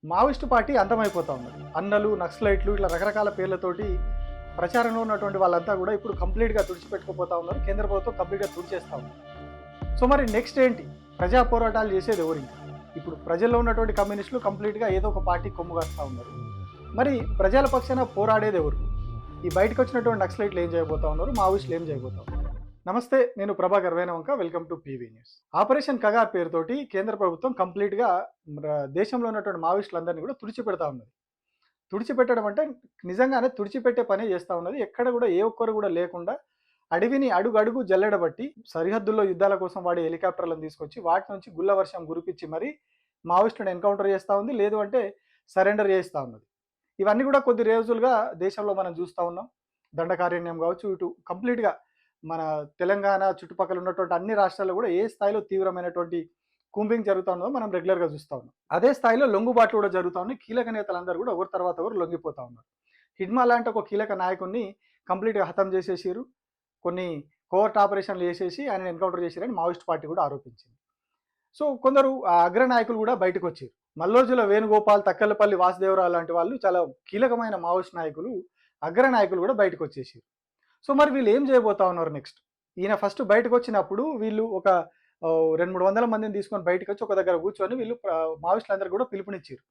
Maoist party అంతమైపోతా ఉన్నది. అన్నలు, నక్సలైట్లు ఇట్లా రకరకాల పేర్లతోటి ప్రచారంలో ఉన్నటువంటి వాళ్ళంతా కూడా ఇప్పుడు కంప్లీట్‌గా తుడిచిపెట్టుకుపోతా ఉన్నారు. కేంద్ర ప్రభుత్వం కంప్లీట్‌గా తుడిచేస్తా ఉంది. సో మరి నెక్స్ట్ ఏంటి? ప్రజా పోరాటాలు చేసేది ఎవరింక? ఇప్పుడు ప్రజల్లో ఉన్నటువంటి కమ్యూనిస్టులు కంప్లీట్‌గా ఏదో ఒక పార్టీ కొమ్ము కాస్తా ఉన్నారు. మరి ప్రజల పక్షాన పోరాడేది ఎవరు? ఈ బయటకొచ్చినటువంటి నక్సలైట్లు ఏం చేయబోతా ఉన్నారు? మావోయిస్టులు ఏం చేయబోతా ఉన్నారు? నమస్తే, నేను Prabhakar Venavanka. Welcome to PV news. Operation Kagar పేరుతోటి కేంద్ర ప్రభుత్వం కంప్లీట్‌గా దేశంలో ఉన్నటువంటి మావోయిస్టులందరినీ కూడా తుడిచిపెడతా ఉన్నది. తుడిచిపెట్టడం అంటే నిజంగానే తుడిచిపెట్టే పనే చేస్తా ఉన్నది. ఎక్కడ కూడా ఏ ఒక్కరు కూడా లేకుండా అడవిని అడుగడుగు జల్లెడబట్టి సరిహద్దుల్లో యుద్ధాల కోసం వాడే హెలికాప్టర్లను తీసుకొచ్చి వాటి నుంచి గుల్ల వర్షం కురిపించి మరి మావోయిస్టులను ఎన్కౌంటర్ చేస్తూ ఉంది. లేదు అంటే సరెండర్ చేస్తూ ఉన్నది. ఇవన్నీ కూడా కొద్ది రోజులుగా దేశంలో మనం చూస్తూ ఉన్నాం. దండకారణ్యం కావచ్చు, ఇటు కంప్లీట్‌గా మన తెలంగాణ చుట్టుపక్కల ఉన్నటువంటి అన్ని రాష్ట్రాల్లో కూడా ఏ స్థాయిలో తీవ్రమైనటువంటి కూంబింగ్ జరుగుతా ఉన్నదో మనం రెగ్యులర్‌గా చూస్తా ఉన్నాం. అదే స్థాయిలో లొంగుబాట్లు కూడా జరుగుతా ఉన్నాయి. కీలక నేతలందరూ కూడా ఒకరి తర్వాత ఒకరు లొంగిపోతా ఉన్నారు. హిడ్మా లాంటి ఒక కీలక నాయకుడిని కంప్లీట్‌గా హతం చేసేసిర్రు. కొన్ని కోవర్ట్ ఆపరేషన్లు చేసేసి ఆయనను ఎన్కౌంటర్ చేసిరని మావోయిస్ట్ పార్టీ కూడా ఆరోపించింది. సో కొందరు అగ్రనాయకులు కూడా బయటకొచ్చారు. మల్లోజుల వేణుగోపాల్, తక్కలపల్లి వాసుదేవరావు లాంటి వాళ్ళు చాలా కీలకమైన మావోయిస్ట్ నాయకులు, అగ్రనాయకులు కూడా బయటకొచ్చేసారు. సో మరి వీళ్ళు ఏం చేయబోతా ఉన్నారు నెక్స్ట్? ఈయన ఫస్ట్ బయటకొచ్చినప్పుడు వీళ్ళు ఒక 200, 300 మందిని తీసుకొని బయటకొచ్చి ఒక దగ్గర కూర్చొని వీళ్ళు మావోయిస్టులందరూ కూడా పిలుపునిచ్చారు.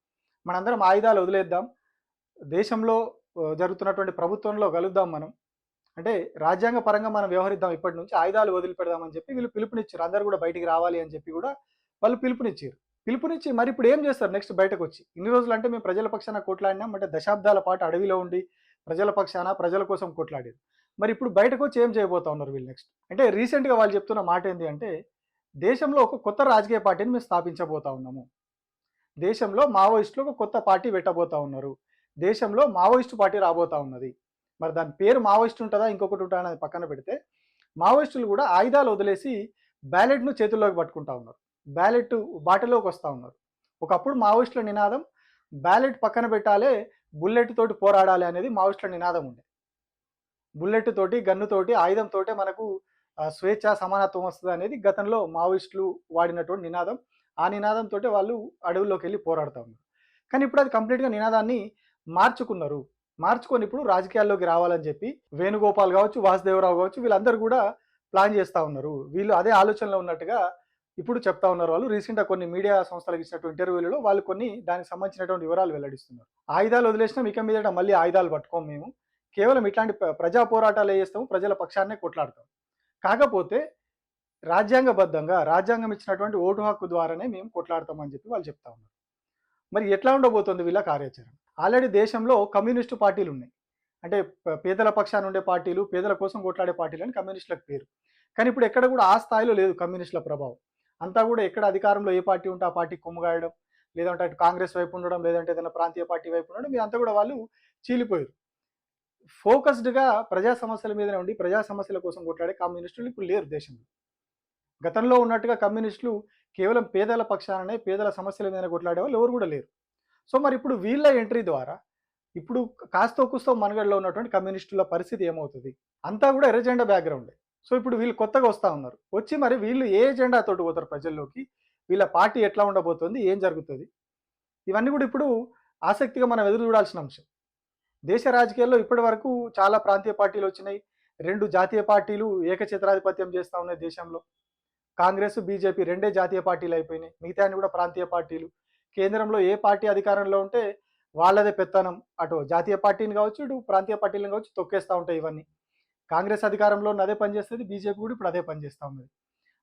మనందరం ఆయుధాలు వదిలేద్దాం. దేశంలో జరుగుతున్నటువంటి ప్రభుత్వంలో కలుద్దాం మనం. అంటే రాజ్యాంగ పరంగా మనం వ్యవహరిద్దాం, ఇప్పటి నుంచి ఆయుధాలు వదిలిపెడదామని చెప్పి వీళ్ళు పిలుపునిచ్చారు. అందరూ కూడా బయటికి రావాలి అని చెప్పి కూడా వాళ్ళు పిలుపునిచ్చారు. పిలుపునిచ్చి మరి ఇప్పుడు ఏం చేస్తారు నెక్స్ట్ బయటకొచ్చి? ఇన్ని రోజులు అంటే మేము ప్రజల పక్షాన కొట్లాడినాం అంటే దశాబ్దాల పాటు అడవిలో ఉండి ప్రజల పక్షాన ప్రజల కోసం కొట్లాడారు. మరి ఇప్పుడు బయటకొచ్చి ఏం చేయబోతా ఉన్నారు వీళ్ళు నెక్స్ట్? అంటే రీసెంట్‌గా వాళ్ళు చెప్తున్న మాట ఏంది అంటే, దేశంలో ఒక కొత్త రాజకీయ పార్టీని మేము స్థాపించబోతా ఉన్నాము. దేశంలో మావోయిస్టులు ఒక కొత్త పార్టీ పెట్టబోతా ఉన్నారు. దేశంలో మావోయిస్టు పార్టీ రాబోతా ఉన్నది. మరి దాని పేరు మావోయిస్ట్ ఉంటుందా, ఇంకొకటి ఉంటుందా అనేది పక్కన పెడితే, మావోయిస్టులు కూడా ఆయుధాలు వదిలేసి బ్యాలెట్‌ను చేతుల్లోకి పట్టుకుంటా ఉన్నారు. బ్యాలెట్ బాటలోకి వస్తా ఉన్నారు. ఒకప్పుడు మావోయిస్టుల నినాదం బ్యాలెట్ పక్కన పెట్టాలే, బుల్లెట్ తోటి పోరాడాలి అనేది మావోయిస్టుల నినాదం ఉండే. బుల్లెట్ తోటి, గన్ను తోటి, ఆయుధం తోటే మనకు స్వేచ్ఛ, సమానత్వం వస్తది అనేది గతంలో మావోయిస్టులు వాడినటువంటి నినాదం. ఆ నినాదంతోటే వాళ్ళు అడవుల్లోకెళ్ళి పోరాడుతా ఉన్నారు. కానీ ఇప్పుడు అది కంప్లీట్‌గా నినాదాన్ని మార్చుకున్నారు. మార్చుకొని ఇప్పుడు రాజకీయాల్లోకి రావాలని చెప్పి వేణుగోపాల్ కావచ్చు, వాసుదేవరావు కావచ్చు, వీళ్ళందరూ కూడా ప్లాన్ చేస్తా ఉన్నారు. వీళ్ళు అదే ఆలోచనలో ఉన్నట్టుగా ఇప్పుడు చెప్తా ఉన్నారు వాళ్ళు. రీసెంట్‌గా కొన్ని మీడియా సంస్థలకు ఇచ్చినటువంటి ఇంటర్వ్యూలలో వాళ్ళు కొన్ని దానికి సంబంధించినటువంటి వివరాలు వెల్లడిస్తున్నారు. ఆయుధాలు వదిలేసినాం, ఇక మీదట మళ్ళీ ఆయుధాలు పట్టుకోము మేము. కేవలం ఇట్లాంటి ప్రజా పోరాటాలే చేస్తాము, ప్రజల పక్షాన్నే కొట్లాడతాం. కాకపోతే రాజ్యాంగబద్ధంగా రాజ్యాంగం ఇచ్చినటువంటి ఓటు హక్కు ద్వారానే మేము కొట్లాడతామని చెప్పి వాళ్ళు చెప్తా ఉన్నారు. మరి ఎట్లా ఉండబోతుంది వీళ్ళ కార్యాచరణ? ఆల్రెడీ దేశంలో కమ్యూనిస్టు పార్టీలు ఉన్నాయి. అంటే పేదల పక్షాన ఉండే పార్టీలు, పేదల కోసం కొట్లాడే పార్టీలు అని కమ్యూనిస్టులకు పేరు. కానీ ఇప్పుడు ఎక్కడ కూడా ఆ స్థాయిలో లేదు కమ్యూనిస్టుల ప్రభావం. అంతా కూడా ఎక్కడ అధికారంలో ఏ పార్టీ ఉంటే ఆ పార్టీకి కొమ్ముగాయడం, లేదంటే అటు కాంగ్రెస్ వైపు ఉండడం, లేదంటే ఏదైనా ప్రాంతీయ పార్టీ వైపు ఉండడం, ఇదంతా కూడా వాళ్ళు చీలిపోయారు. ఫోకస్డ్‌గా ప్రజా సమస్యల మీదనే ఉండి ప్రజా సమస్యల కోసం కొట్లాడే కమ్యూనిస్టులు ఇప్పుడు లేరు దేశంలో. గతంలో ఉన్నట్టుగా కమ్యూనిస్టులు కేవలం పేదల పక్షాననే, పేదల సమస్యల మీద కొట్లాడేవాళ్ళు ఎవరు కూడా లేరు. సో మరి ఇప్పుడు వీళ్ళ ఎంట్రీ ద్వారా ఇప్పుడు కాస్తో కూస్తో మనుగడలో ఉన్నటువంటి కమ్యూనిస్టుల పరిస్థితి ఏమవుతుంది? అంతా కూడా ఎర్ర జెండా బ్యాక్‌గ్రౌండే. సో ఇప్పుడు వీళ్ళు కొత్తగా వస్తా ఉన్నారు. వచ్చి మరి వీళ్ళు ఏ ఎజెండా తోటి పోతారు ప్రజల్లోకి? వీళ్ళ పార్టీ ఎట్లా ఉండబోతుంది? ఏం జరుగుతది? ఇవన్నీ కూడా ఇప్పుడు ఆసక్తిగా మనం ఎదురు చూడాల్సిన అంశం. దేశ రాజకీయాల్లో ఇప్పటివరకు చాలా ప్రాంతీయ పార్టీలు వచ్చినాయి. 2 జాతీయ పార్టీలు ఏకఛత్రాధిపత్యం చేస్తా ఉన్నాయి దేశంలో. కాంగ్రెస్, బీజేపీ రెండే జాతీయ పార్టీలు అయిపోయినాయి. మిగతాయన్ని కూడా ప్రాంతీయ పార్టీలు. కేంద్రంలో ఏ పార్టీ అధికారంలో ఉంటే వాళ్ళదే పెత్తనం. అటు జాతీయ పార్టీని కావచ్చు, ఇటు ప్రాంతీయ పార్టీలను కావచ్చు తొక్కేస్తా ఉంటాయి ఇవన్నీ. కాంగ్రెస్ అధికారంలో ఉన్న అదే పనిచేస్తది. బీజేపీ కూడా ఇప్పుడు అదే పనిచేస్తా ఉన్నది.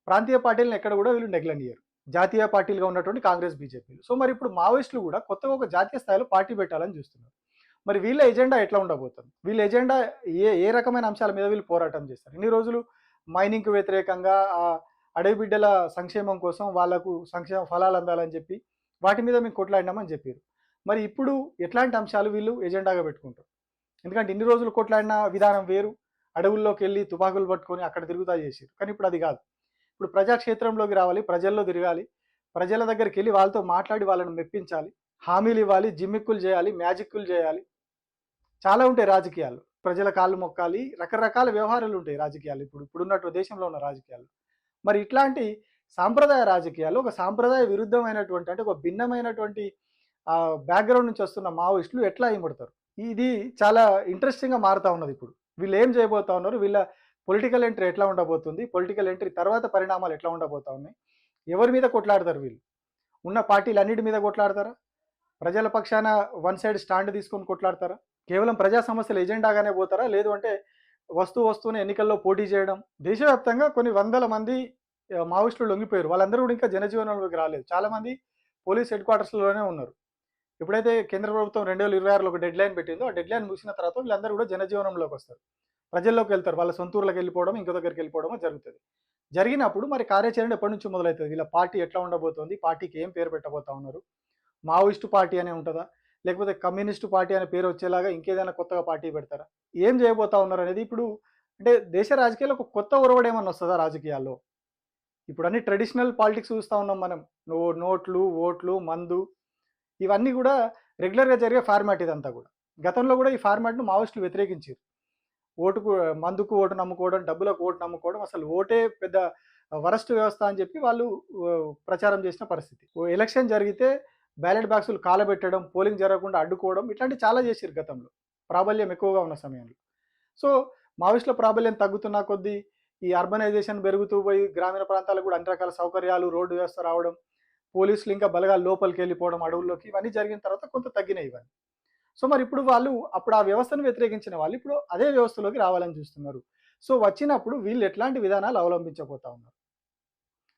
ప్రాంతీయ పార్టీలను ఎక్కడ కూడా వీళ్ళు నెగ్లెనియరు. జాతీయ పార్టీలుగా ఉన్నటువంటి కాంగ్రెస్, బీజేపీలు. సో మరి ఇప్పుడు మావోయిస్టులు కూడా కొత్తగా ఒక జాతీయ స్థాయిలో పార్టీ పెట్టాలని చూస్తున్నారు. మరి వీళ్ళ ఎజెండా ఎట్లా ఉండబోతుంది? వీళ్ళ ఎజెండా ఏ ఏ రకమైన అంశాల మీద వీళ్ళు పోరాటం చేస్తారు? ఇన్ని రోజులు మైనింగ్‌కి వ్యతిరేకంగా, అడవి బిడ్డల సంక్షేమం కోసం వాళ్ళకు సంక్షేమ ఫలాలు అందాలని చెప్పి వాటి మీద మేము కొట్లాడినామని చెప్పారు. మరి ఇప్పుడు ఎట్లాంటి అంశాలు వీళ్ళు ఎజెండాగా పెట్టుకుంటారు? ఎందుకంటే ఇన్ని రోజులు కొట్లాడిన విధానం వేరు. అడవుల్లోకి వెళ్ళి తుపాకులు పట్టుకొని అక్కడ తిరుగుతా చేసారు. కానీ ఇప్పుడు అది కాదు. ఇప్పుడు ప్రజాక్షేత్రంలోకి రావాలి, ప్రజల్లో తిరగాలి, ప్రజల దగ్గరికి వెళ్ళి వాళ్ళతో మాట్లాడి వాళ్ళని మెప్పించాలి, హామీలు ఇవ్వాలి, జిమ్మిక్కులు చేయాలి, మ్యాజిక్కులు చేయాలి. చాలా ఉంటాయి రాజకీయాలు. ప్రజల కాళ్ళు మొక్కాలి, రకరకాల వ్యవహారాలు ఉంటాయి రాజకీయాలు. ఇప్పుడున్నట్టు దేశంలో ఉన్న రాజకీయాలు. మరి ఇట్లాంటి సాంప్రదాయ రాజకీయాలు ఒక సాంప్రదాయ విరుద్ధమైనటువంటి, అంటే ఒక భిన్నమైనటువంటి ఆ బ్యాక్‌గ్రౌండ్ నుంచి వస్తున్న మావోయిస్టులు ఎట్లా ఇమడతారు? ఇది చాలా ఇంట్రెస్టింగ్‌గా మారుతా ఉన్నది ఇప్పుడు. వీళ్ళు ఏం చేయబోతా ఉన్నారు? వీళ్ళ పొలిటికల్ ఎంట్రీ ఎట్లా ఉండబోతుంది? పొలిటికల్ ఎంట్రీ తర్వాత పరిణామాలు ఎట్లా ఉండబోతా ఉన్నాయి? ఎవరి మీద కొట్లాడతారు వీళ్ళు? ఉన్న పార్టీలన్నిటి మీద కొట్లాడతారా? ప్రజల పక్షాన వన్ సైడ్ స్టాండ్ తీసుకొని కొట్లాడతారా? కేవలం ప్రజా సమస్యల ఎజెండాగానే పోతారా? లేదు అంటే వస్తూనే ఎన్నికల్లో పోటీ చేయడం. దేశవ్యాప్తంగా కొన్ని వందల మంది మావోయిస్టులు లొంగిపోయారు. వాళ్ళందరూ కూడా ఇంకా జనజీవనంలోకి రాలేదు. చాలామంది పోలీస్ హెడ్ క్వార్టర్స్‌లోనే ఉన్నారు. ఎప్పుడైతే కేంద్ర ప్రభుత్వం 2026లో ఒక డెడ్‌లైన్ పెట్టిందో, ఆ డెడ్‌లైన్ ముగిసిన తర్వాత వీళ్ళందరూ కూడా జనజీవనంలోకొస్తారు. ప్రజల్లోకెళ్తారు. వాళ్ళ సొంత ఊర్లకెళ్ళిపోవడం, ఇంకో దగ్గరికెళ్ళిపోవడమో జరుగుతది. జరిగినప్పుడు మరి కార్యాచరణ ఎప్పటి నుంచి మొదలైతది? వీళ్ళ పార్టీ ఎట్లా ఉండబోతోంది? పార్టీకి ఏం పేరు పెట్టబోతా ఉన్నారు? మావోయిస్టు పార్టీ అనే ఉంటదా? లేకపోతే కమ్యూనిస్టు పార్టీ అనే పేరు వచ్చేలాగా ఇంకేదైనా కొత్తగా పార్టీ పెడతారా? ఏం చేయబోతా ఉన్నారనేది ఇప్పుడు అంటే దేశ రాజకీయాల్లో ఒక కొత్త ఒరవడి ఏమన్నా వస్తదా రాజకీయాల్లో? ఇప్పుడు అన్ని ట్రెడిషనల్ పాలిటిక్స్ చూస్తా ఉన్నాం మనం. నోట్లు, ఓట్లు, మందు ఇవన్నీ గూడా రెగ్యులర్‌గా జరిగే ఫార్మాట్ ఇదంతా గూడా. గతంలో గూడా ఈ ఫార్మాట్‌ను మావోయిస్టులు వ్యతిరేకించిర్రు. ఓటుకు మందుకు ఓటు నమ్ముకోవడం, డబ్బులకు ఓటు నమ్ముకోవడం, అసలు ఓటే పెద్ద వరస్ట్ వ్యవస్థ అని చెప్పి వాళ్ళు ప్రచారం చేసిన పరిస్థితి. ఎలక్షన్ జరిగితే బ్యాలెట్ బాక్సులు కాలబెట్టడం, పోలింగ్ జరగకుండా అడ్డుకోవడం ఇట్లాంటివి చాలా చేసిర్రు గతంలో. ప్రాబల్యం ఎక్కువగా ఉన్న సమయంలో. సో, మావోయిస్టుల ప్రాబల్యం తగ్గుతున్న కొద్దీ ఈ అర్బనైజేషన్ పెరుగుతూ పోయి గ్రామీణ ప్రాంతాలకు కూడా అన్ని రకాల సౌకర్యాలు, రోడ్డు వ్యవస్థ రావడం, పోలీసులు ఇంకా బలగాలు లోపలికెళ్ళిపోవడం అడవుల్లోకి ఇవన్నీ జరిగిన తర్వాత కొంత తగ్గినాయి ఇవన్నీ. సో, మరిప్పుడు వాళ్ళు అప్పుడు ఆ వ్యవస్థను వ్యతిరేకించిన వాళ్ళు ఇప్పుడు అదే వ్యవస్థలోకి రావాలని చూస్తున్నారు. సో, వచ్చినప్పుడు వీళ్ళు ఎట్లాంటి విధానాలు అవలంబించబోతా ఉన్నారు?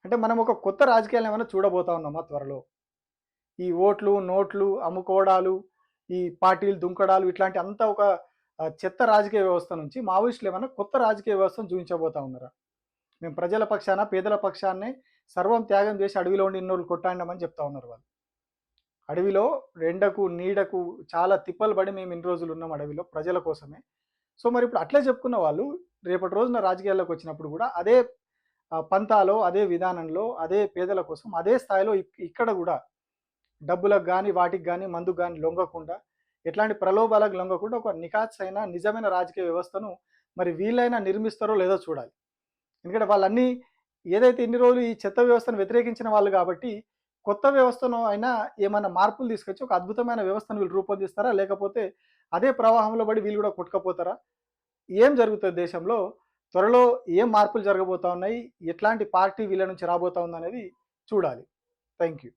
అంటే మనం ఒక కొత్త రాజకీయాలను ఏమైనా చూడబోతా ఉన్నామా త్వరలో? ఈ ఓట్లు, నోట్లు, అమ్ముకోవడాలు, ఈ పార్టీలు దుంకడాలు ఇట్లాంటి అంతా ఒక చెత్త రాజకీయ వ్యవస్థ నుంచి మావోయిస్టులు ఏమన్నా కొత్త రాజకీయ వ్యవస్థను చూయించబోతా ఉన్నారా? మేము ప్రజల పక్షాన, పేదల పక్షాన్నే సర్వం త్యాగం చేసి అడవిలో ఉండి ఇన్నోళ్ళు కొట్టాడినామని చెప్తా ఉన్నారు వాళ్ళు. అడవిలో ఎండకు, నీడకు చాలా తిప్పలు పడి మేము ఇన్ని రోజులు ఉన్నాం అడవిలో ప్రజల కోసమే. సో, మరిప్పుడు అట్లే చెప్పుకున్న వాళ్ళు రేపటి రోజున రాజకీయాల్లోకి వచ్చినప్పుడు కూడా అదే పంథాలో, అదే విధానంలో, అదే పేదల కోసం, అదే స్థాయిలో ఇక్కడ గూడా డబ్బులకు గాని, వాటికి గాని, మందుకు గాని లొంగకుండా, ఎట్లాంటి ప్రలోభాలకు లొంగకుండా ఒక నిఖార్సయిన నిజమైన రాజకీయ వ్యవస్థను మరి వీళ్ళైనా నిర్మిస్తారో లేదో చూడాలి. ఎందుకంటే వాళ్ళన్నీ ఏదైతే ఇన్ని రోజులు ఈ చెత్త వ్యవస్థను వ్యతిరేకించిన వాళ్ళు కాబట్టి, కొత్త వ్యవస్థను అయినా ఏమన్నా మార్పులు తీసుకొచ్చి ఒక అద్భుతమైన వ్యవస్థను వీళ్ళు రూపొందిస్తారా? లేకపోతే అదే ప్రవాహంలో పడి వీళ్ళు కూడా కొట్టుకపోతారా? ఏం జరుగుతది దేశంలో? త్వరలో ఏం మార్పులు జరగబోతా ఉన్నాయి? ఎట్లాంటి పార్టీ వీళ్ళ నుంచి రాబోతా ఉందనేది చూడాలి. Thank you.